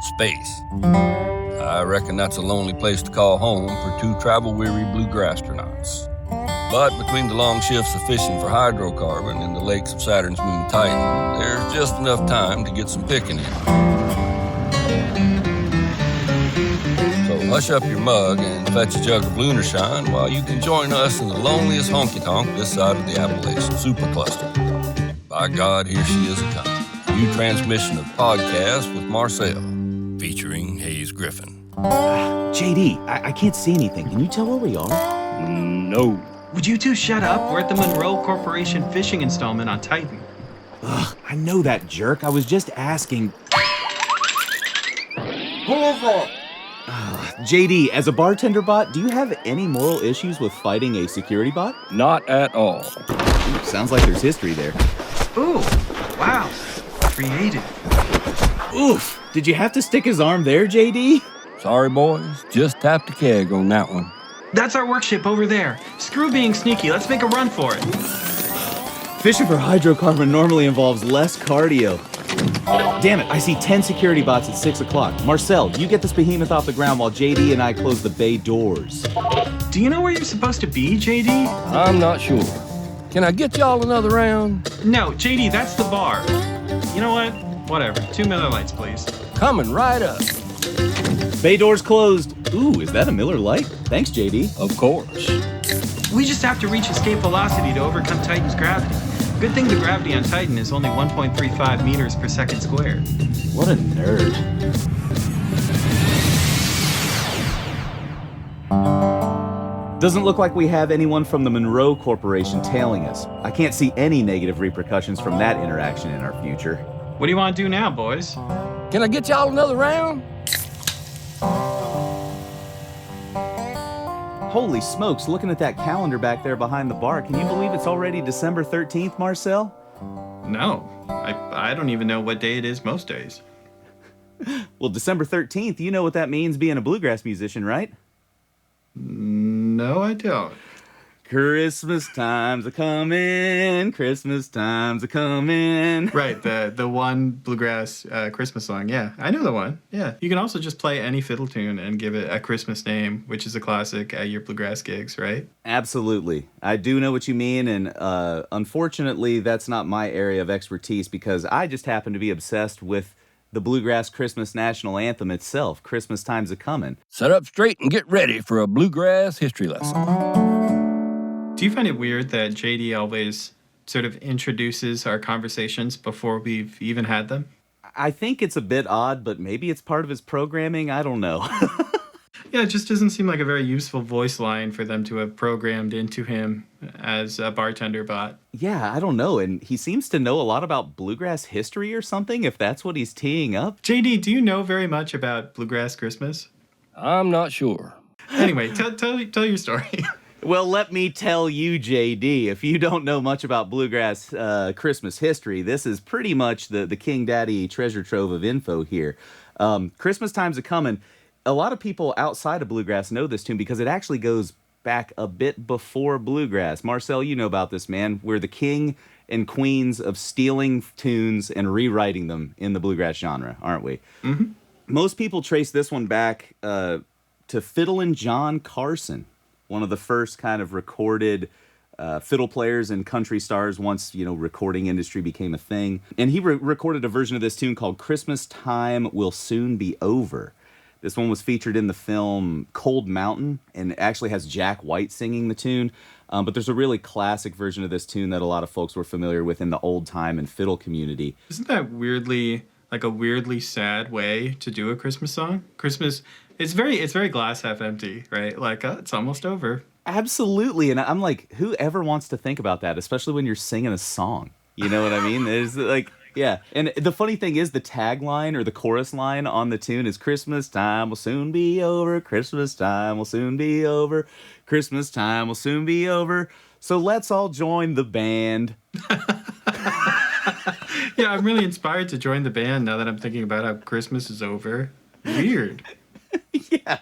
Space. I reckon that's a lonely place to call home for two travel-weary bluegrass astronauts. But between the long shifts of fishing for hydrocarbon in the lakes of Saturn's moon Titan, there's just enough time to get some picking in. So hush up your mug and fetch a jug of lunar shine while you can join us in the loneliest honky-tonk this side of the Appalachian Supercluster. By God, here she is a-coming. A new transmission of Podcast with Marcel, featuring Hayes Griffin. JD, I can't see anything. Can you tell where we are? No. Would you two shut up? We're at the Monroe Corporation fishing installment on Titan. Ugh, I know that jerk. I was just asking. Who is it? JD, as a bartender bot, do you have any moral issues with fighting a security bot? Not at all. Ooh, sounds like there's history there. Ooh, wow. Creative. Oof, did you have to stick his arm there, JD? Sorry, boys. Just tapped the keg on that one. That's our workship over there. Screw being sneaky. Let's make a run for it. Fishing for hydrocarbon normally involves less cardio. Damn it, I see 10 security bots at 6 o'clock. Marcel, you get this behemoth off the ground while JD and I close the bay doors. Do you know where you're supposed to be, JD? I'm not sure. Can I get y'all another round? No, JD, that's the bar. You know what? Whatever. 2 Miller Lights, please. Coming right up. Bay doors closed. Ooh, is that a Miller Lite? Thanks, JD. Of course. We just have to reach escape velocity to overcome Titan's gravity. Good thing the gravity on Titan is only 1.35 meters per second squared. What a nerd. Doesn't look like we have anyone from the Monroe Corporation tailing us. I can't see any negative repercussions from that interaction in our future. What do you want to do now, boys? Can I get y'all another round? Holy smokes, looking at that calendar back there behind the bar, can you believe it's already December 13th, Marcel? No. I don't even know what day it is most days. Well, December 13th, you know what that means being a bluegrass musician, right? No, I don't. Christmas time's a-comin', Christmas time's a-comin'. Right, the one bluegrass Christmas song. Yeah, I know the one. Yeah. You can also just play any fiddle tune and give it a Christmas name, which is a classic at your bluegrass gigs, right? Absolutely. I do know what you mean, and unfortunately, that's not my area of expertise because I just happen to be obsessed with the Bluegrass Christmas National Anthem itself, Christmas Time's a-Comin'. Set up straight and get ready for a bluegrass history lesson. Do you find it weird that JD always sort of introduces our conversations before we've even had them? I think it's a bit odd, but maybe it's part of his programming. I don't know. Yeah, it just doesn't seem like a very useful voice line for them to have programmed into him as a bartender bot. Yeah, I don't know. And he seems to know a lot about bluegrass history or something, if that's what he's teeing up. JD, do you know very much about Bluegrass Christmas? I'm not sure. Anyway, tell your story. Well, let me tell you, JD, if you don't know much about bluegrass Christmas history, this is pretty much the King Daddy treasure trove of info here. Christmas Time's a-Comin'. A lot of people outside of bluegrass know this tune because it actually goes back a bit before bluegrass. Marcel, you know about this, man. We're the king and queens of stealing tunes and rewriting them in the bluegrass genre, aren't we? Mm-hmm. Most people trace this one back to Fiddlin' John Carson, one of the first kind of recorded fiddle players and country stars once, recording industry became a thing. And he recorded a version of this tune called Christmas Time Will Soon Be Over. This one was featured in the film Cold Mountain and actually has Jack White singing the tune. But there's a really classic version of this tune that a lot of folks were familiar with in the old time and fiddle community. Isn't that weirdly sad way to do a Christmas song? Christmas, it's very glass half empty, right? Like, it's almost over. Absolutely. And I'm like, who ever wants to think about that, especially when you're singing a song? You know what I mean? There's like, yeah. And the funny thing is the tagline or the chorus line on the tune is Christmas time will soon be over. Christmas time will soon be over. Christmas time will soon be over. So let's all join the band. Yeah, I'm really inspired to join the band now that I'm thinking about how Christmas is over. Weird. Yeah.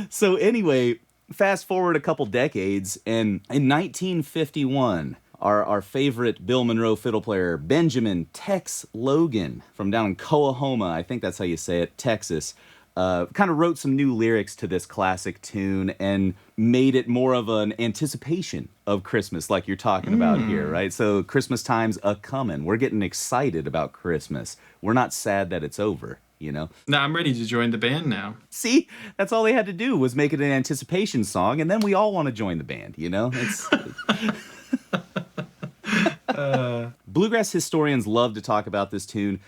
So anyway, fast forward a couple decades, and in 1951, our favorite Bill Monroe fiddle player, Benjamin Tex Logan, from down in Coahoma, I think that's how you say it, Texas, kind of wrote some new lyrics to this classic tune and made it more of an anticipation of Christmas, like you're talking about here, right? So Christmas time's a-comin'. We're getting excited about Christmas. We're not sad that it's over, you know? Now I'm ready to join the band now. See, that's all they had to do was make it an anticipation song, and then we all want to join the band, you know? It's... Bluegrass historians love to talk about this tune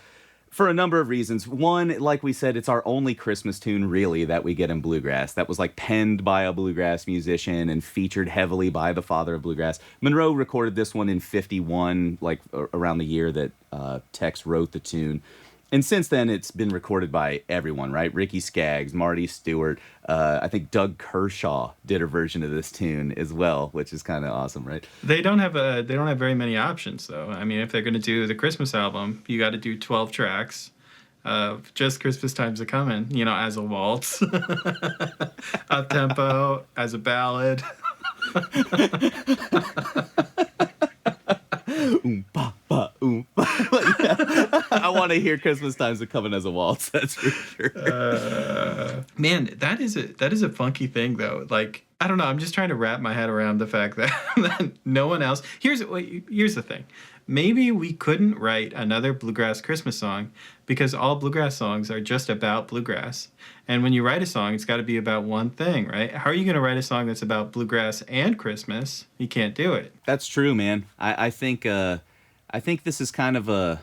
for a number of reasons. One, like we said, it's our only Christmas tune, really, that we get in bluegrass. That was, like, penned by a bluegrass musician and featured heavily by the father of bluegrass. Monroe recorded this one in 51, like, around the year that Tex wrote the tune. And since then, it's been recorded by everyone, right? Ricky Skaggs, Marty Stewart. I think Doug Kershaw did a version of this tune as well, which is kind of awesome, right? They don't have very many options, though. I mean, if they're going to do the Christmas album, you got to do 12 tracks of just Christmas Time's a-Comin', you know, as a waltz, up tempo, as a ballad. I want to hear Christmas Time's a-Comin' as a waltz. That's for sure. Man, that is a funky thing, though. Like, I don't know. I'm just trying to wrap my head around the fact that no one else. Here's the thing. Maybe we couldn't write another bluegrass Christmas song because all bluegrass songs are just about bluegrass. And when you write a song, it's got to be about one thing, right? How are you going to write a song that's about bluegrass and Christmas? You can't do it. That's true, man. I think this is kind of an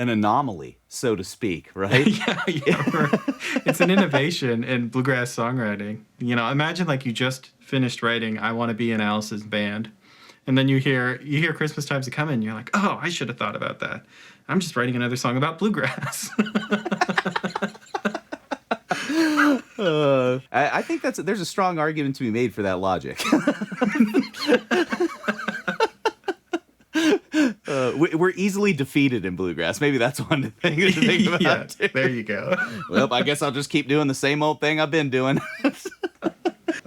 anomaly, so to speak, right? yeah. It's an innovation in bluegrass songwriting. You know, imagine like you just finished writing "I Want to Be in Alice's Band," and then you hear "Christmas Time's a-Comin'," and you're like, "Oh, I should have thought about that. I'm just writing another song about bluegrass." I think there's a strong argument to be made for that logic. We're easily defeated in bluegrass. Maybe that's one thing to think about. Yeah, too. there you go. Well, I guess I'll just keep doing the same old thing I've been doing.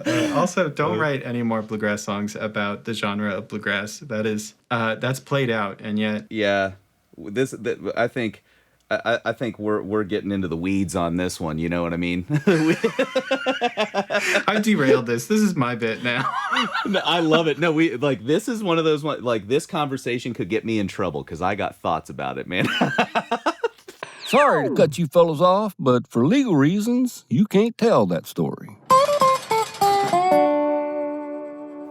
Also, don't write any more bluegrass songs about the genre of bluegrass. That's played out, and yet. Yeah, I think we're getting into the weeds on this one. You know what I mean? I've derailed this. This is my bit now. No, I love it. No, this is one of those like this conversation could get me in trouble because I got thoughts about it, man. Sorry to cut you fellows off, but for legal reasons, you can't tell that story.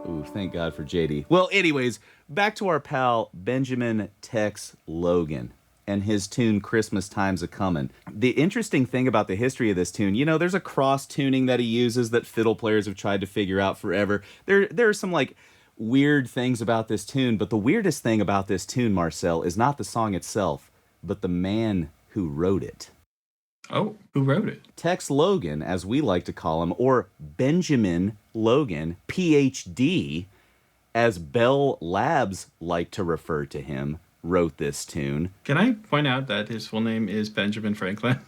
Ooh, thank God for JD. Well, anyways, back to our pal Benjamin Tex Logan and his tune Christmas Time's a-Comin'. The interesting thing about the history of this tune, you know, there's a cross-tuning that he uses that fiddle players have tried to figure out forever. There are some, like, weird things about this tune, but the weirdest thing about this tune, Marcel, is not the song itself, but the man who wrote it. Oh, who wrote it? Tex Logan, as we like to call him, or Benjamin Logan, Ph.D., as Bell Labs like to refer to him, wrote this tune. Can I point out that his full name is Benjamin Franklin?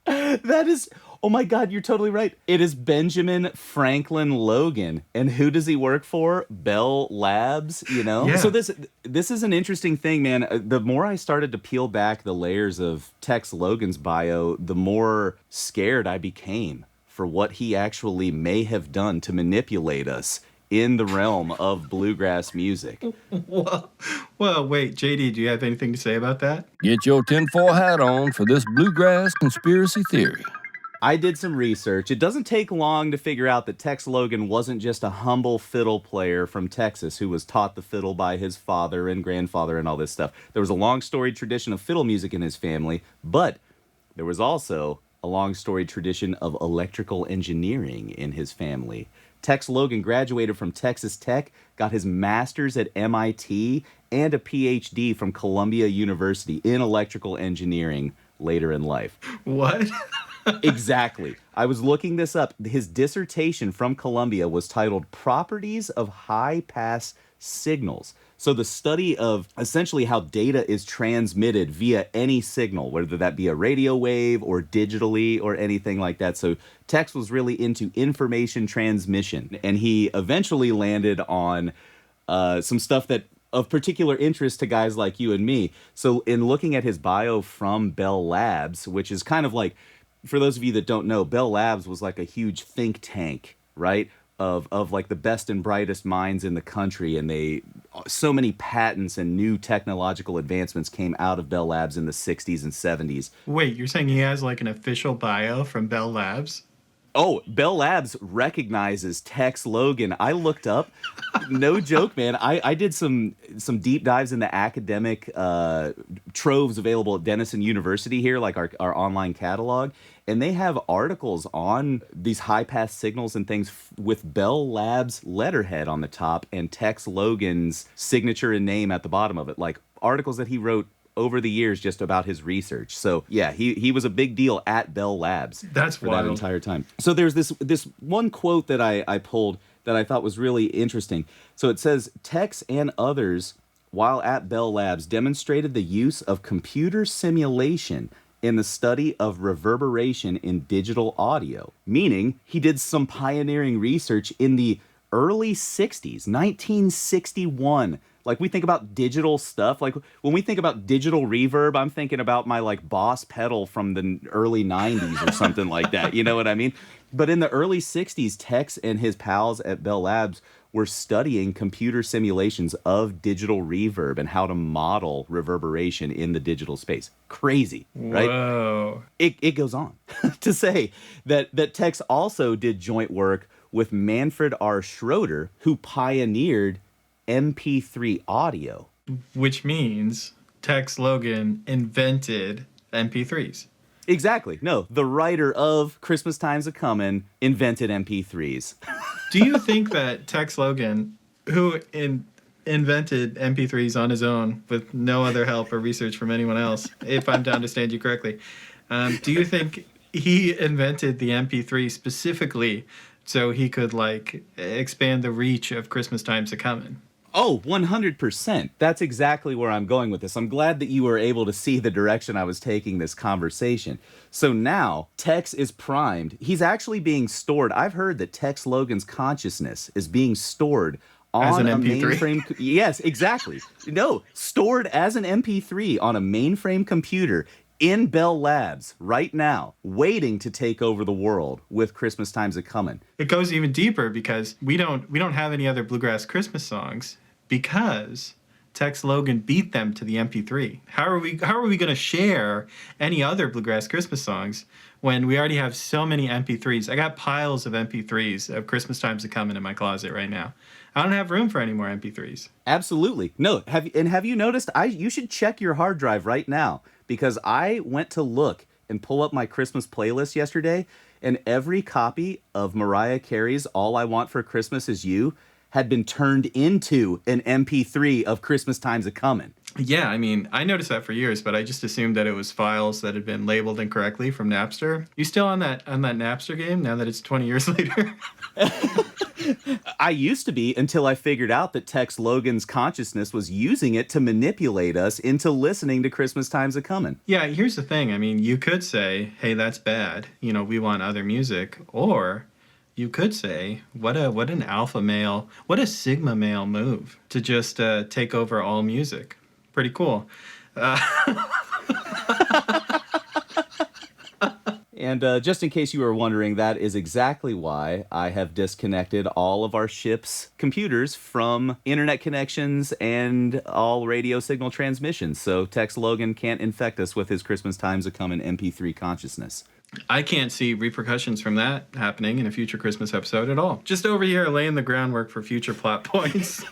That is, oh my God, you're totally right. It is Benjamin Franklin Logan. And who does he work for? Bell Labs, you know? Yeah. So this is an interesting thing, man. The more I started to peel back the layers of Tex Logan's bio, the more scared I became for what he actually may have done to manipulate us in the realm of bluegrass music. Well, wait, JD, do you have anything to say about that? Get your tinfoil hat on for this bluegrass conspiracy theory. I did some research. It doesn't take long to figure out that Tex Logan wasn't just a humble fiddle player from Texas who was taught the fiddle by his father and grandfather and all this stuff. There was a long storied tradition of fiddle music in his family, but there was also a long storied tradition of electrical engineering in his family. Tex Logan graduated from Texas Tech, got his master's at MIT, and a PhD from Columbia University in electrical engineering later in life. What? Exactly. I was looking this up. His dissertation from Columbia was titled Properties of High Pass Signals. So the study of essentially how data is transmitted via any signal, whether that be a radio wave or digitally or anything like that. So Tex was really into information transmission, and he eventually landed on some stuff that of particular interest to guys like you and me. So in looking at his bio from Bell Labs, which is kind of like, for those of you that don't know, Bell Labs was like a huge think tank, right? Of like the best and brightest minds in the country, and so many patents and new technological advancements came out of Bell Labs in the 60s and 70s. Wait, you're saying he has like an official bio from Bell Labs? Oh, Bell Labs recognizes Tex Logan. I looked up, no joke, man. I did some deep dives in the academic troves available at Denison University here, like our online catalog. And they have articles on these high-pass signals and things with Bell Labs letterhead on the top and Tex Logan's signature and name at the bottom of it. Like articles that he wrote over the years just about his research. So yeah, he was a big deal at Bell Labs. That's for wild. that entire time. So there's this one quote that I pulled that I thought was really interesting. So it says, Tex and others, while at Bell Labs, demonstrated the use of computer simulation in the study of reverberation in digital audio, meaning he did some pioneering research in the early 60s, 1961. Like, we think about digital stuff. Like, when we think about digital reverb, I'm thinking about my, like, Boss pedal from the early 90s or something like that. You know what I mean? But in the early 60s, Tex and his pals at Bell Labs were studying computer simulations of digital reverb and how to model reverberation in the digital space. Crazy, right? Whoa. It goes on to say that Tex also did joint work with Manfred R. Schroeder, who pioneered MP3 audio. Which means Tex Logan invented MP3s. Exactly. No, the writer of Christmas Time's A-Comin invented MP3s. Do you think that Tex Logan, who invented MP3s on his own with no other help or research from anyone else, if I'm to understand you correctly, do you think he invented the MP3 specifically so he could like expand the reach of Christmas Time's A-Comin? Oh, 100%. That's exactly where I'm going with this. I'm glad that you were able to see the direction I was taking this conversation. So now, Tex is primed. He's actually being stored. I've heard that Tex Logan's consciousness is being stored on as an a MP3? mainframe. Yes, exactly. No, stored as an MP3 on a mainframe computer in Bell Labs right now, waiting to take over the world with Christmas Time's A-Comin. It goes even deeper because we don't have any other bluegrass Christmas songs because Tex Logan beat them to the MP3. How are we going to share any other bluegrass Christmas songs when we already have so many MP3s? I got piles of MP3s of Christmas Time's A-Comin in my closet right now. I don't have room for any more MP3s. Absolutely. No, have you noticed? You should check your hard drive right now, because I went to look and pull up my Christmas playlist yesterday, and every copy of Mariah Carey's All I Want for Christmas Is You had been turned into an MP3 of Christmas Time's A-Comin. Yeah, I mean, I noticed that for years, but I just assumed that it was files that had been labeled incorrectly from Napster. You still on that Napster game now that it's 20 years later? I used to be, until I figured out that Tex Logan's consciousness was using it to manipulate us into listening to Christmas Time's A-Comin. Yeah, here's the thing. I mean, you could say, hey, that's bad. You know, we want other music. Or you could say, what an alpha male, what a sigma male move to just take over all music. Pretty cool. And just in case you were wondering, that is exactly why I have disconnected all of our ship's computers from internet connections and all radio signal transmissions, so Tex Logan can't infect us with his Christmas Time's A-Comin MP3 consciousness. I can't see repercussions from that happening in a future Christmas episode at all. Just over here laying the groundwork for future plot points.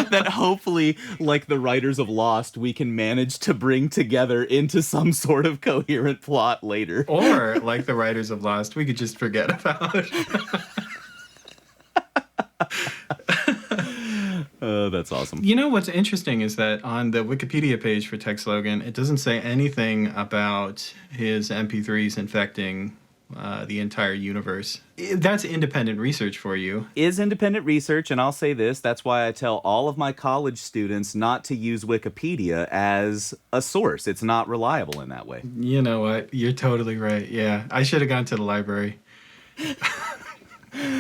That hopefully, like the writers of Lost, we can manage to bring together into some sort of coherent plot later. Or, like the writers of Lost, we could just forget about. Oh, that's awesome. You know what's interesting is that on the Wikipedia page for Tex Logan, it doesn't say anything about his MP3s infecting the entire universe. That's independent research for you. Is independent research, and I'll say this, that's why I tell all of my college students not to use Wikipedia as a source. It's not reliable in that way. You know what? You're totally right. Yeah, I should have gone to the library.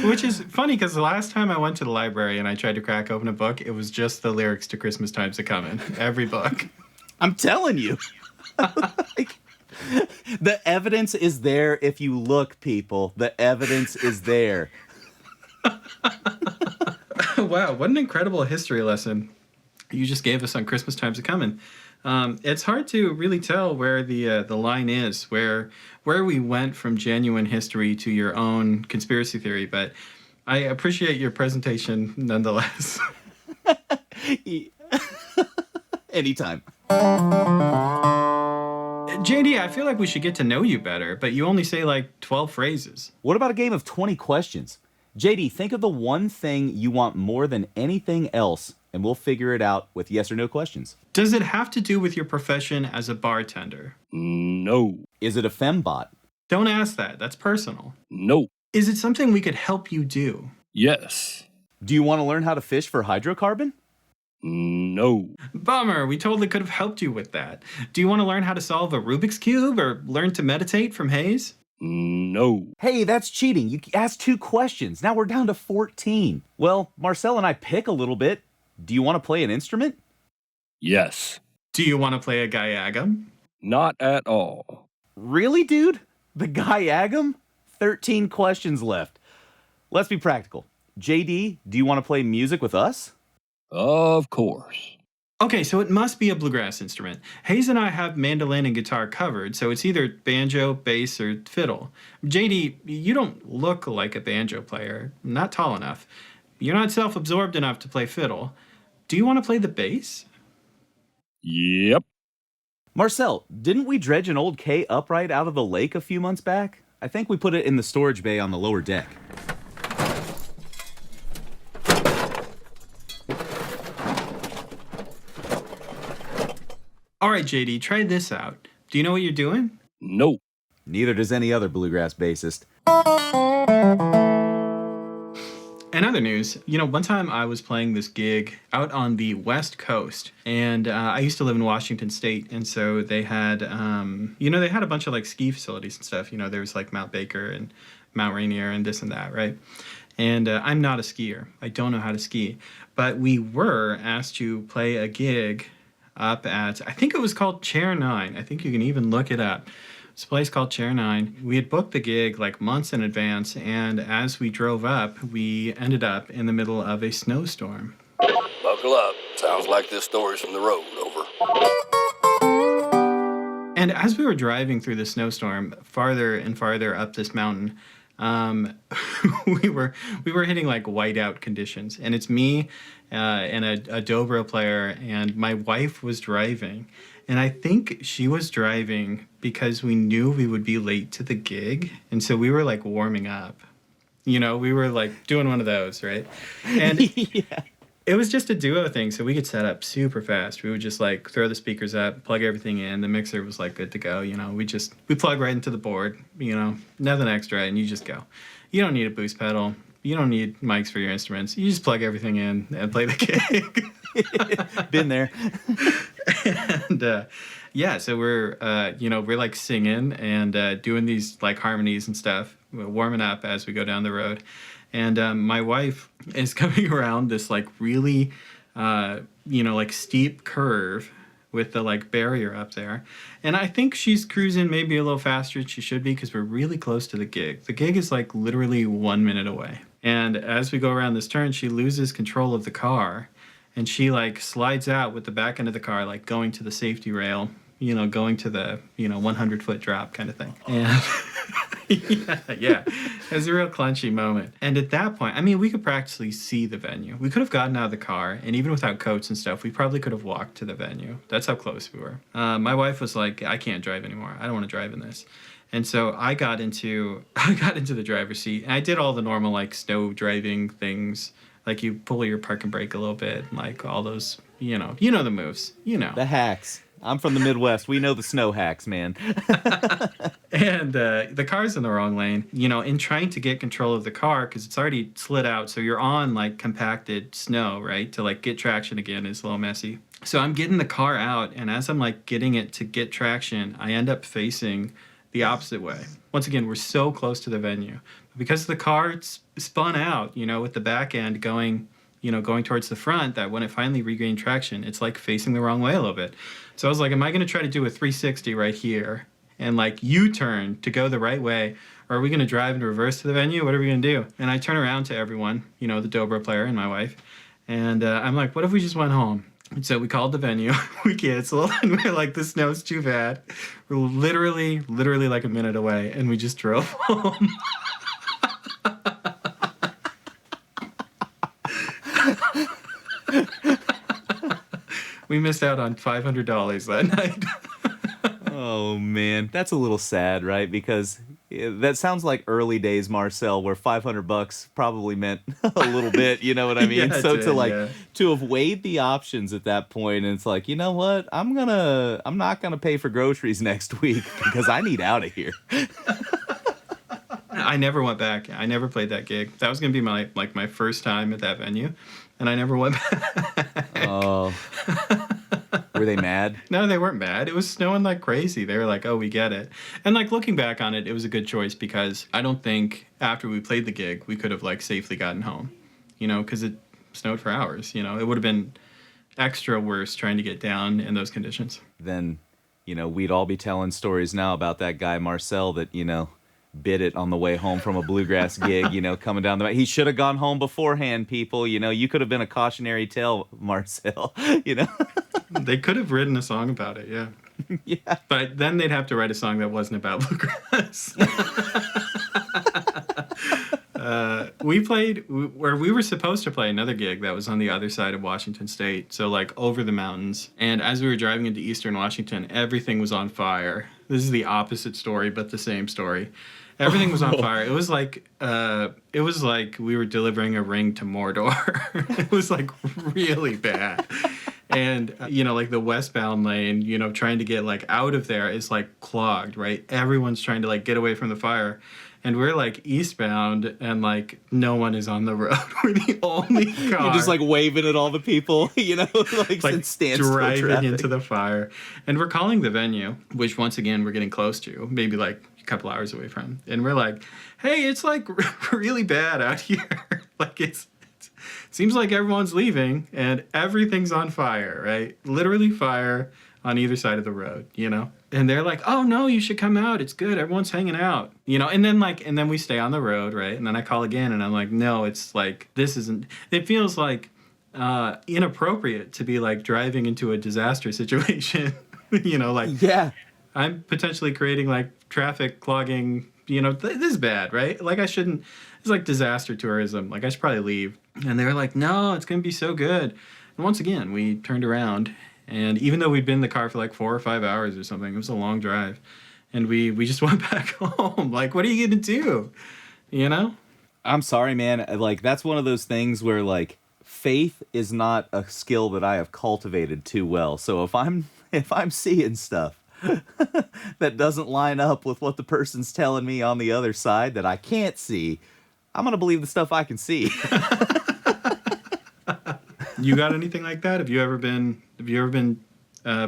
Which is funny because the last time I went to the library and I tried to crack open a book, it was just the lyrics to Christmas Time's A-Comin. Every book. I'm telling you. Like, the evidence is there if you look, people. The evidence is there. Wow, what an incredible history lesson you just gave us on Christmas Time's A-Comin. It's hard to really tell where the line is, where we went from genuine history to your own conspiracy theory, but I appreciate your presentation nonetheless. Anytime. JD, I feel like we should get to know you better, but you only say like 12 phrases. What about a game of 20 questions? JD, think of the one thing you want more than anything else, and we'll figure it out with yes or no questions. Does it have to do with your profession as a bartender? No. Is it a fembot? Don't ask that. That's personal. No. Is it something we could help you do? Yes. Do you want to learn how to fish for hydrocarbon? No. Bummer, we totally could have helped you with that. Do you want to learn how to solve a Rubik's Cube or learn to meditate from Hayes? No. Hey, that's cheating. You asked 2 questions. Now we're down to 14. Well, Marcel and I pick a little bit. Do you want to play an instrument? Yes. Do you want to play a gayagum? Not at all. Really, dude? The gayagum? 13 questions left. Let's be practical. JD, do you want to play music with us? Of course. Okay, so it must be a bluegrass instrument. Hayes and I have mandolin and guitar covered, so it's either banjo, bass, or fiddle. JD, you don't look like a banjo player. Not tall enough. You're not self-absorbed enough to play fiddle. Do you want to play the bass? Yep. Marcel, didn't we dredge an old K upright out of the lake a few months back? I think we put it in the storage bay on the lower deck. All right, JD, try this out. Do you know what you're doing? No. Neither does any other bluegrass bassist. In other news, one time I was playing this gig out on the West Coast, and I used to live in Washington State, and so they had, they had a bunch of like ski facilities and stuff. There was like Mount Baker and Mount Rainier and this and that, right? And I'm not a skier. I don't know how to ski, but we were asked to play a gig up at, I think it was called Chair 9. I think you can even look it up. It's a place called Chair 9. We had booked the gig like months in advance, and as we drove up, we ended up in the middle of a snowstorm. Buckle up. Sounds like this story's from the road. Over. And as we were driving through the snowstorm, farther and farther up this mountain, we were hitting like whiteout conditions. And it's me and a dobro player, and my wife was driving. And I think she was driving because we knew we would be late to the gig. And so we were like warming up. We were like doing one of those, right? And Yeah. it was just a duo thing, so we could set up super fast. We would just like throw the speakers up, plug everything in. The mixer was like good to go. We plug right into the board, nothing extra, and you just go. You don't need a boost pedal. You don't need mics for your instruments. You just plug everything in and play the gig. Been there. And so we're like singing and doing these like harmonies and stuff, warming up as we go down the road. And my wife is coming around this like really, like steep curve with the like barrier up there. And I think she's cruising maybe a little faster than she should be because we're really close to the gig. The gig is like literally 1 minute away. And as we go around this turn, she loses control of the car. And she like slides out with the back end of the car, like going to the safety rail, going to the, 100-foot drop kind of thing. And yeah, it was a real clunchy moment. And at that point, we could practically see the venue. We could have gotten out of the car, and even without coats and stuff, we probably could have walked to the venue. That's how close we were. My wife was like, I can't drive anymore. I don't want to drive in this. And so I got into the driver's seat, and I did all the normal like snow driving things. Like you pull your park and brake a little bit, and like all those, the moves, The hacks. I'm from the Midwest. We know the snow hacks, man. And the car's in the wrong lane, in trying to get control of the car, because it's already slid out. So you're on like compacted snow, right? To like get traction again is a little messy. So I'm getting the car out, and as I'm like getting it to get traction, I end up facing the opposite way. Once again, we're so close to the venue, because the car spun out, with the back end going towards the front, that when it finally regained traction, it's like facing the wrong way a little bit. So I was like, am I going to try to do a 360 right here and like U-turn to go the right way? Or are we going to drive in reverse to the venue? What are we going to do? And I turn around to everyone, the dobro player and my wife. And I'm like, what if we just went home? And so we called the venue, we canceled, and we were like, the snow's too bad. We're literally like a minute away, and we just drove home. We missed out on $500 that night. Oh, man. That's a little sad, right? Because that sounds like early days Marcel, where $500 probably meant a little bit, you know what I mean? Yeah, so to to have weighed the options at that point, and it's like, you know what? I'm not gonna pay for groceries next week because I need out of here. I never went back. I never played that gig. That was gonna be my first time at that venue, and I never went back. Oh. Were they mad? No, they weren't mad. It was snowing like crazy. They were like, oh, we get it. And like looking back on it, it was a good choice because I don't think after we played the gig, we could have like safely gotten home, because it snowed for hours. It would have been extra worse trying to get down in those conditions. Then, we'd all be telling stories now about that guy, Marcel, that, bit it on the way home from a bluegrass gig, coming down the way. He should have gone home beforehand, people. You could have been a cautionary tale, Marcel, They could have written a song about it, yeah. Yeah. But then they'd have to write a song that wasn't about bluegrass. We played where we were supposed to play another gig that was on the other side of Washington State, so like over the mountains. And as we were driving into eastern Washington, everything was on fire. This is the opposite story, but the same story. Everything was on fire. It was like we were delivering a ring to Mordor. It was like really bad. And, like the westbound lane, trying to get like out of there is like clogged, right? Everyone's trying to like get away from the fire. And we're like eastbound and like no one is on the road. We're the only car. You're just like waving at all the people, like standstill driving traffic. into the fire. And we're calling the venue, which once again we're getting close to, maybe like a couple hours away from. And we're like, hey, it's like really bad out here. Like it seems like everyone's leaving and everything's on fire, right? Literally fire on either side of the road, And they're like, oh no, you should come out. It's good. Everyone's hanging out, And then we stay on the road, right? And then I call again and I'm like, no, it's like, this isn't, it feels like inappropriate to be like driving into a disaster situation, Yeah. I'm potentially creating like traffic clogging, this is bad, right? Like I shouldn't, it's like disaster tourism. Like I should probably leave. And they were like, no, it's going to be so good. And once again, we turned around. And even though we'd been in the car for like 4 or 5 hours or something, it was a long drive. And we just went back home. Like, what are you going to do? I'm sorry, man. Like, that's one of those things where, like, faith is not a skill that I have cultivated too well. So if I'm seeing stuff that doesn't line up with what the person's telling me on the other side that I can't see, I'm going to believe the stuff I can see. You got anything like that? Have you ever been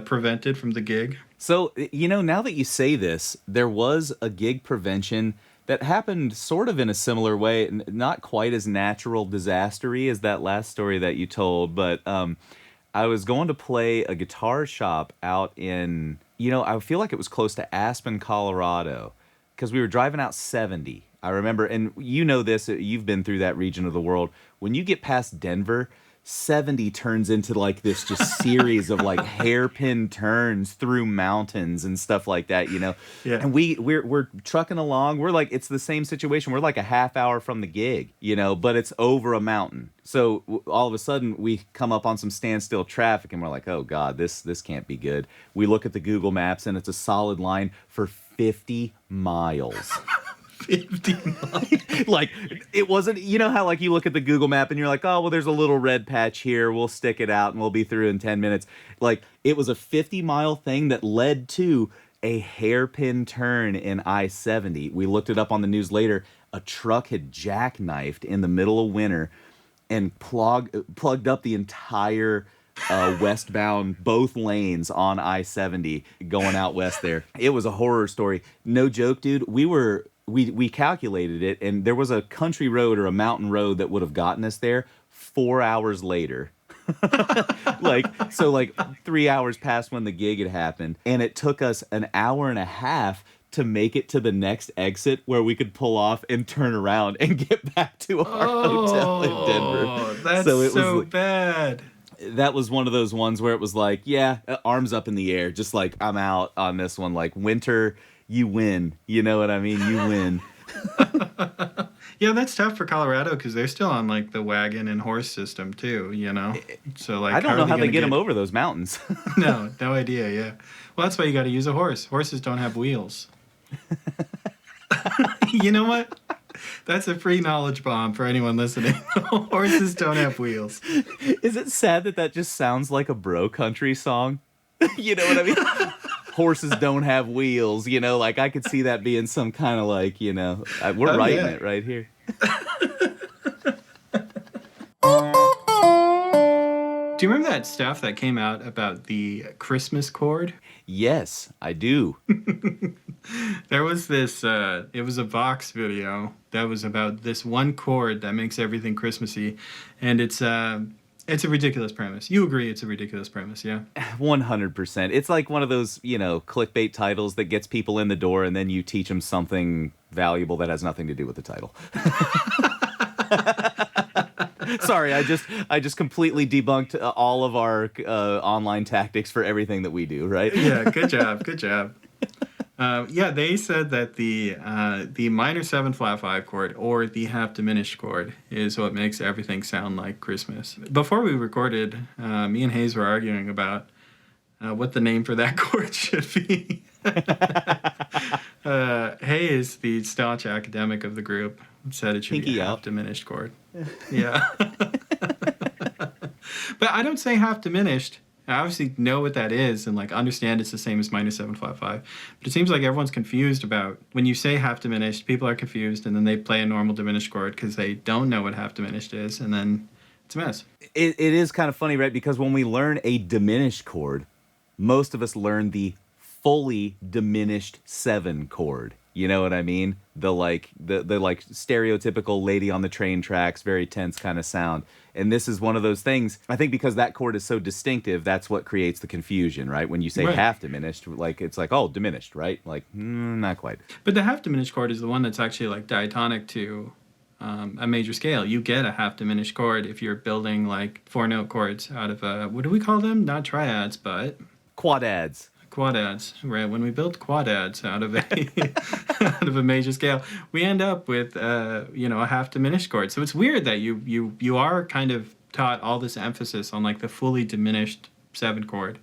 prevented from the gig? So, now that you say this, there was a gig prevention that happened sort of in a similar way, not quite as natural disaster-y as that last story that you told, but I was going to play a guitar shop out in, I feel like it was close to Aspen, Colorado, because we were driving out 70. I remember, and this, you've been through that region of the world. When you get past Denver, 70 turns into like this just series of like hairpin turns through mountains and stuff like that, Yeah. And we're trucking along. We're like, it's the same situation. We're like a half hour from the gig, but it's over a mountain. So all of a sudden we come up on some standstill traffic and we're like, oh God, this can't be good. We look at the Google Maps and it's a solid line for 50 miles. 50 miles. Like, it wasn't, how like you look at the Google map and you're like, oh, well, there's a little red patch here. We'll stick it out and we'll be through in 10 minutes. Like, it was a 50-mile thing that led to a hairpin turn in I-70. We looked it up on the news later. A truck had jackknifed in the middle of winter and plugged up the entire westbound, both lanes on I-70 going out west there. It was a horror story. No joke, dude. We were we calculated it, and there was a country road or a mountain road that would have gotten us there 4 hours later. like 3 hours past when the gig had happened, and it took us an hour and a half to make it to the next exit where we could pull off and turn around and get back to our hotel in Denver. That's so bad. That was one of those ones where it was like, yeah, arms up in the air, just like, I'm out on this one. Like, Winter, you win. You know what I mean? You win. Yeah, that's tough for Colorado because they're still on like the wagon and horse system too, you know. So like, I don't know how they get them over those mountains. No idea. Yeah, well, that's why you got to use a horse. Horses don't have wheels. You know what? That's a free knowledge bomb for anyone listening. Horses don't have wheels. Is it sad that just sounds like a bro country song? You know what I mean? Horses don't have wheels, you know, like I could see that being some kind of like, you know, we're writing it right here. Do you remember that stuff that came out about the Christmas chord? Yes, I do. There was this, it was a Vox video that was about this one chord that makes everything Christmassy, and it's a ridiculous premise. You agree it's a ridiculous premise, yeah? 100%. It's like one of those, you know, clickbait titles that gets people in the door and then you teach them something valuable that has nothing to do with the title. Sorry, I just completely debunked all of our online tactics for everything that we do, right? Yeah, good job. Yeah, they said that the minor 7 flat 5 chord or the half diminished chord is what makes everything sound like Christmas. Before we recorded, me and Hayes were arguing about what the name for that chord should be. Hayes, the staunch academic of the group, said it should be a half diminished chord. Yeah. But I don't say half diminished. I obviously know what that is and like understand it's the same as minor 7 flat 5. But it seems like everyone's confused about when you say half diminished, people are confused and then they play a normal diminished chord because they don't know what half diminished is, and then it's a mess. It is kind of funny, right? Because when we learn a diminished chord, most of us learn the fully diminished 7 chord. You know what I mean? The like stereotypical lady on the train tracks, very tense kind of sound. And this is one of those things, I think because that chord is so distinctive, that's what creates the confusion, right? When you say half diminished, like it's like, oh, diminished, right? Like, not quite. But the half diminished chord is the one that's actually like diatonic to a major scale. You get a half diminished chord if you're building like 4-note chords out of what do we call them? Not triads, but quadads. Quadads, right? When we build quadads out of a major scale, we end up with a half diminished chord. So it's weird that you are kind of taught all this emphasis on like the fully diminished 7 chord,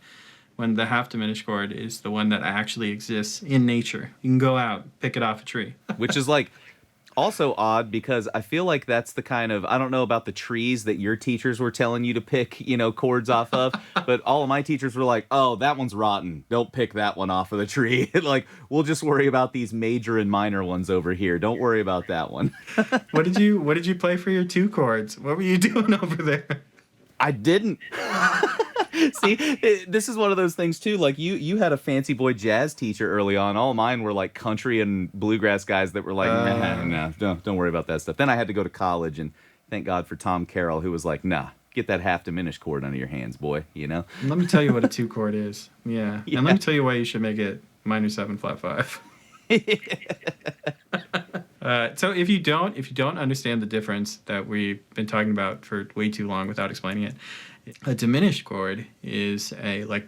when the half diminished chord is the one that actually exists in nature. You can go out, pick it off a tree. Which is like also odd because I feel like that's the kind of, I don't know about the trees that your teachers were telling you to pick, chords off of, but all of my teachers were like, oh, that one's rotten. Don't pick that one off of the tree. Like, we'll just worry about these major and minor ones over here. Don't worry about that one. What did you play for your 2 chords? What were you doing over there? I didn't. See, this is one of those things too. Like you had a fancy boy jazz teacher early on. All mine were like country and bluegrass guys that were like, nah, don't worry about that stuff. Then I had to go to college, and thank God for Tom Carroll, who was like, nah, get that half diminished chord under your hands, boy. Let me tell you what a 2 chord is. Yeah, and let me tell you why you should make it minor 7 flat 5. So if you don't understand the difference that we've been talking about for way too long without explaining it, a diminished chord is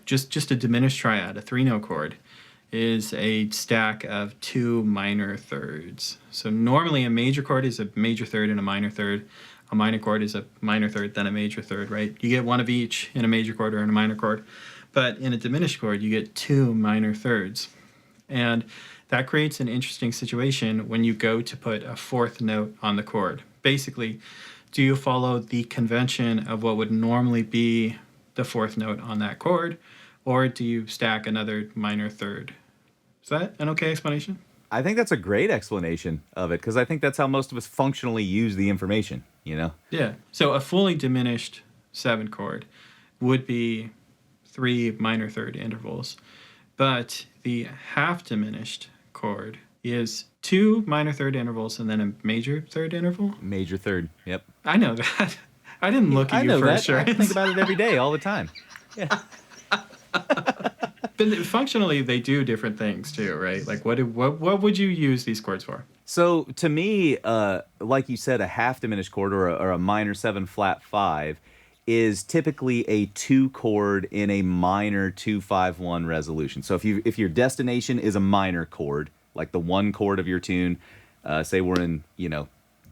just a diminished triad, a 3-note chord, is a stack of 2 minor thirds. So normally a major chord is a major third and a minor third. A minor chord is a minor third, then a major third, right? You get one of each in a major chord or in a minor chord. But in a diminished chord, you get 2 minor thirds. And that creates an interesting situation when you go to put a 4th note on the chord. Basically, do you follow the convention of what would normally be the 4th note on that chord, or do you stack another minor third? Is that an okay explanation? I think that's a great explanation of it, because I think that's how most of us functionally use the information, Yeah. So a fully diminished 7 chord would be 3 minor third intervals, but the half diminished chord is 2 minor third intervals and then a major third interval. Major third. Yep. I know that. I didn't look at you for assurance. I think about it every day, all the time. Yeah. But functionally, they do different things too, right? Like, what would you use these chords for? So to me, like you said, a half diminished chord or a minor 7 flat 5 is typically a 2 chord in a minor 2-5-1 resolution. So if your destination is a minor chord, like the 1 chord of your tune, say we're in,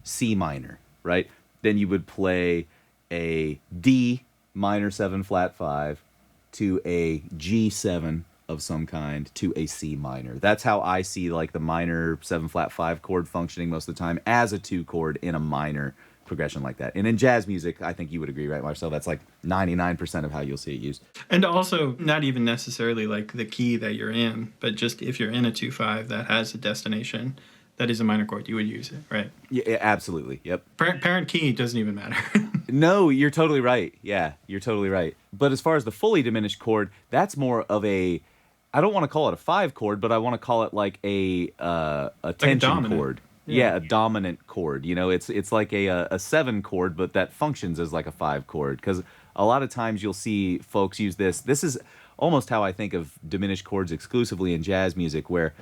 C minor, right? Then you would play a D minor 7 flat 5 to a G7 of some kind to a C minor. That's how I see like the minor 7 flat 5 chord functioning most of the time, as a 2 chord in a minor progression like that. And in jazz music, I think you would agree, right, Marcel? That's like 99% of how you'll see it used. And also, not even necessarily like the key that you're in, but just if you're in a 2-5 that has a destination that is a minor chord, you would use it, right? Yeah, absolutely. Yep. Parent key doesn't even matter. No, you're totally right. Yeah, you're totally right. But as far as the fully diminished chord, that's more of a, I don't want to call it a 5 chord, but I want to call it like a tension chord. Yeah, a dominant chord. It's like a 7 chord, but that functions as like a 5 chord. Because a lot of times you'll see folks use this. This is almost how I think of diminished chords exclusively in jazz music, where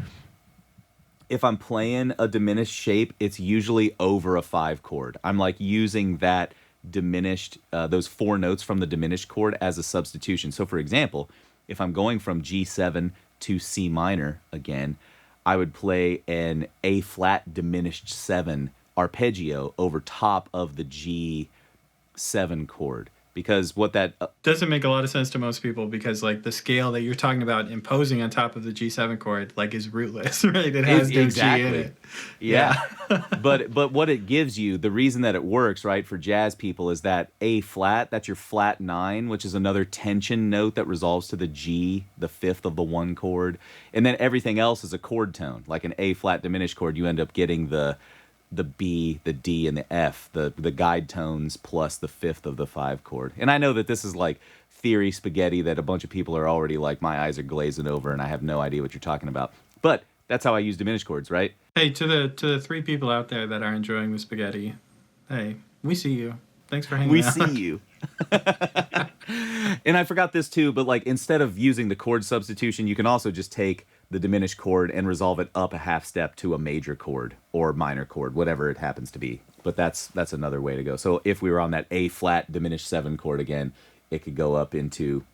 if I'm playing a diminished shape, it's usually over a 5 chord. I'm like using that diminished, those 4 notes from the diminished chord as a substitution. So for example, if I'm going from G7 to C minor again, I would play an A flat diminished 7 arpeggio over top of the G7 chord. Because what that doesn't make a lot of sense to most people, because like the scale that you're talking about imposing on top of the G7 chord like is rootless, right? It has no G in it. Yeah. but what it gives you, the reason that it works, right, for jazz people is that A flat, that's your flat 9, which is another tension note that resolves to the G, the 5th of the 1 chord. And then everything else is a chord tone. Like an A flat diminished chord, you end up getting the B, the D, and the F, the guide tones plus the 5th of the 5 chord. And I know that this is like theory spaghetti that a bunch of people are already like, my eyes are glazing over and I have no idea what you're talking about. But that's how I use diminished chords, right? Hey, to the 3 people out there that are enjoying the spaghetti, hey, we see you. Thanks for hanging out. We see you. And I forgot this too, but like instead of using the chord substitution, you can also just take the diminished chord and resolve it up a half step to a major chord or minor chord, whatever it happens to be. But that's another way to go. So if we were on that A flat diminished 7 chord again, it could go up into,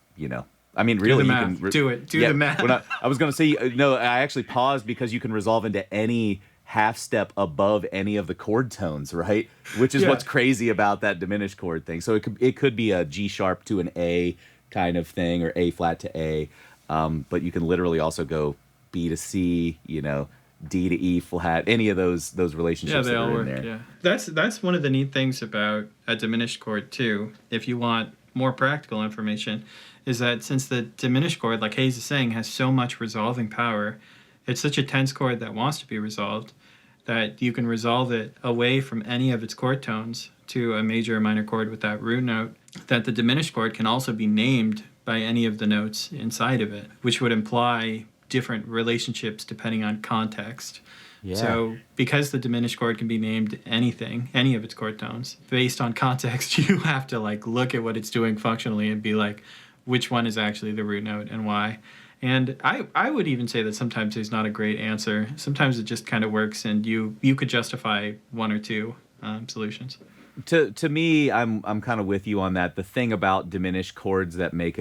I mean, really, you can do the math. I was going to say, no, I actually paused because you can resolve into any half step above any of the chord tones, right? Which is what's crazy about that diminished chord thing. So it could be a G sharp to an A kind of thing, or A flat to A. But you can literally also go B to C, D to E flat, any of those relationships that are in there. Yeah, that's one of the neat things about a diminished chord too. If you want more practical information, is that since the diminished chord, like Hayes is saying, has so much resolving power, it's such a tense chord that wants to be resolved, that you can resolve it away from any of its chord tones to a major or minor chord with that root note, that the diminished chord can also be named by any of the notes inside of it, which would imply different relationships depending on context. Yeah. So because the diminished chord can be named anything, any of its chord tones, based on context, you have to like look at what it's doing functionally and be like, which one is actually the root note and why. And I would even say that sometimes there's not a great answer. Sometimes it just kind of works, and you could justify 1 or 2 solutions. To me, I'm kind of with you on that. The thing about diminished chords that make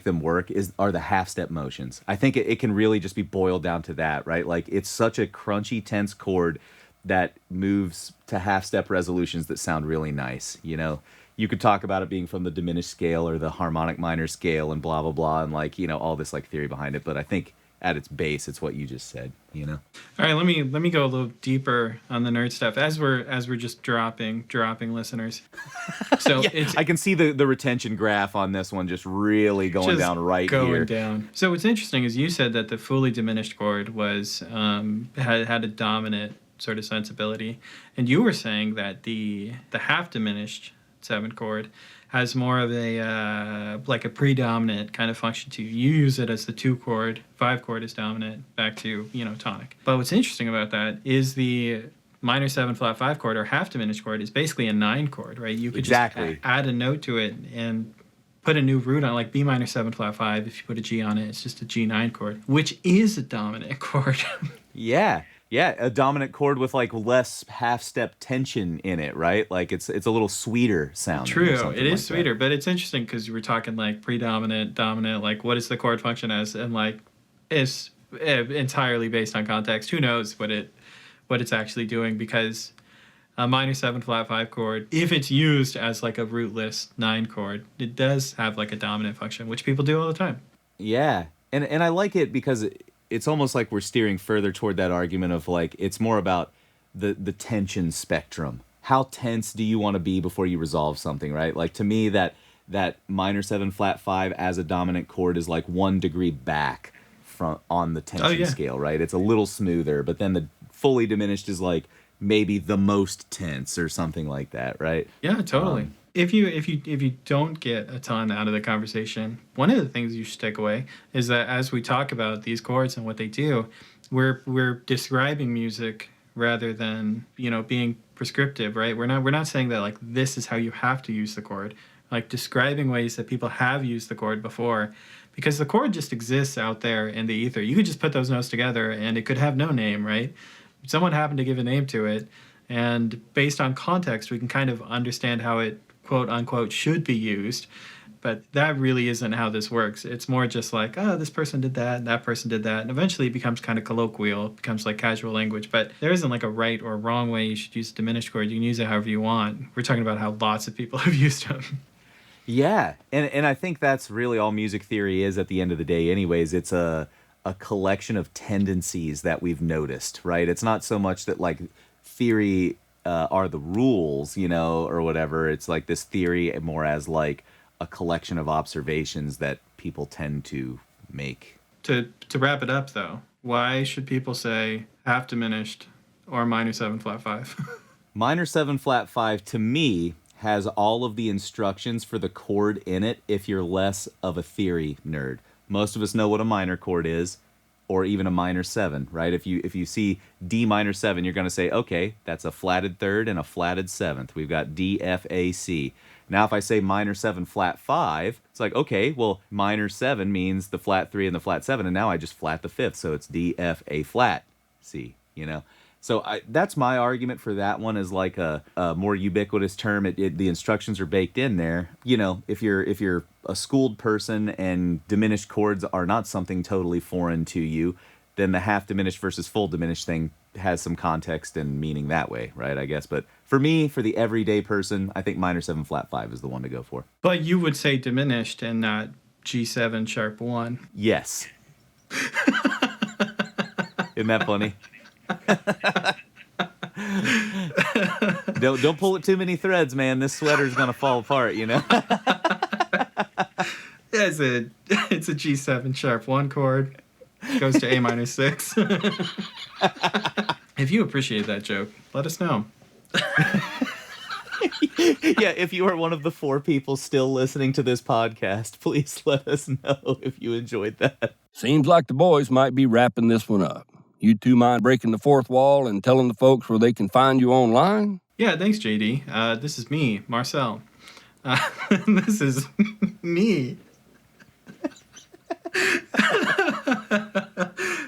them work are the half step motions. I think it can really just be boiled down to that, right? Like it's such a crunchy, tense chord that moves to half step resolutions that sound really nice. You could talk about it being from the diminished scale or the harmonic minor scale and blah blah blah, and like all this like theory behind it. But I think at its base, it's what you just said. All right, let me go a little deeper on the nerd stuff as we're just dropping listeners. So I can see the retention graph on this one just really going down right here. Going down. So what's interesting is you said that the fully diminished chord was had a dominant sort of sensibility, and you were saying that the half diminished 7 chord has more of a like a predominant kind of function to you. You use it as the 2 chord, 5 chord is dominant, back to, tonic. But what's interesting about that is the minor 7 flat 5 chord or half diminished chord is basically a 9 chord, right? You could just add a note to it and put a new root on, like B minor 7 flat 5. If you put a G on it, it's just a G9 chord, which is a dominant chord. Yeah, a dominant chord with like less half-step tension in it, right? Like it's a little sweeter sound. True, it is sweeter, but it's interesting because you were talking like predominant, dominant, like what is the chord function as, and like it's entirely based on context. Who knows what it's actually doing, because a minor 7 flat 5 chord, if it's used as like a rootless 9 chord, it does have like a dominant function, which people do all the time. Yeah, and I like it because it's almost like we're steering further toward that argument of like it's more about the tension spectrum. How tense do you want to be before you resolve something, right? Like to me that minor 7 flat 5 as a dominant chord is like 1 degree back from on the tension scale, right? It's a little smoother, but then the fully diminished is like maybe the most tense or something like that, right? Yeah, totally. If you don't get a ton out of the conversation, one of the things you should take away is that as we talk about these chords and what they do, we're describing music rather than, being prescriptive, right? We're not saying that like this is how you have to use the chord, like describing ways that people have used the chord before, because the chord just exists out there in the ether. You could just put those notes together and it could have no name, right? Someone happened to give a name to it, and based on context, we can kind of understand how it quote unquote should be used, but that really isn't how this works. It's more just like, oh, this person did that and that person did that, and eventually it becomes kind of colloquial, it becomes like casual language, but there isn't like a right or wrong way you should use a diminished chord. You can use it however you want. We're talking about how lots of people have used them. Yeah, and I think that's really all music theory is at the end of the day anyways. It's a collection of tendencies that we've noticed, right? It's not so much that like theory are the rules, or whatever. It's like this theory more as like a collection of observations that people tend to make. To wrap it up, though, why should people say half diminished or minor 7 flat 5? Minor 7 flat 5 to me has all of the instructions for the chord in it if you're less of a theory nerd. Most of us know what a minor chord is, or even a minor 7, right? If you see D minor 7, you're going to say, okay, that's a flatted third and a flatted 7th. We've got D, F, A, C. Now, if I say minor 7 flat 5, it's like, okay, well, minor 7 means the flat 3 and the flat 7, and now I just flat the 5th, so it's D, F, A flat, C, So that's my argument for that one, is like a more ubiquitous term. The instructions are baked in there. If you're a schooled person and diminished chords are not something totally foreign to you, then the half diminished versus full diminished thing has some context and meaning that way, right? I guess. But for me, for the everyday person, I think minor 7 flat 5 is the one to go for. But you would say diminished and not G7 sharp 1. Yes. Isn't that funny? Don't pull it too many threads, man. This sweater's gonna fall apart, Yeah, it's a G7 sharp 1 chord. Goes to A minor 6. If you appreciate that joke, let us know. Yeah, if you are one of the 4 people still listening to this podcast, please let us know if you enjoyed that. Seems like the boys might be wrapping this one up. You two mind breaking the fourth wall and telling the folks where they can find you online? Yeah, thanks, JD. This is me, Marcel. This is me.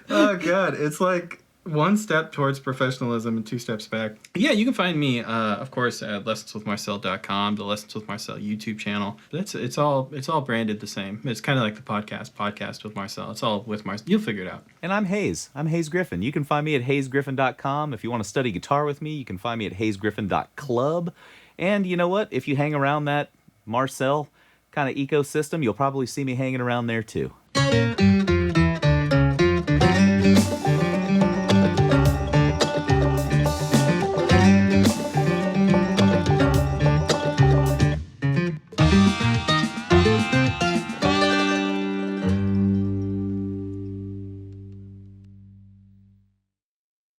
Oh, God. It's like 1 step towards professionalism and 2 steps back. Yeah, you can find me, of course, at lessonswithmarcel.com, the Lessons with Marcel YouTube channel. It's all branded the same. It's kind of like the podcast with Marcel. It's all with Marcel. You'll figure it out. And I'm Hayes. I'm Hayes Griffin. You can find me at hayesgriffin.com. If you want to study guitar with me, you can find me at hayesgriffin.club. And you know what? If you hang around that Marcel kind of ecosystem, you'll probably see me hanging around there too.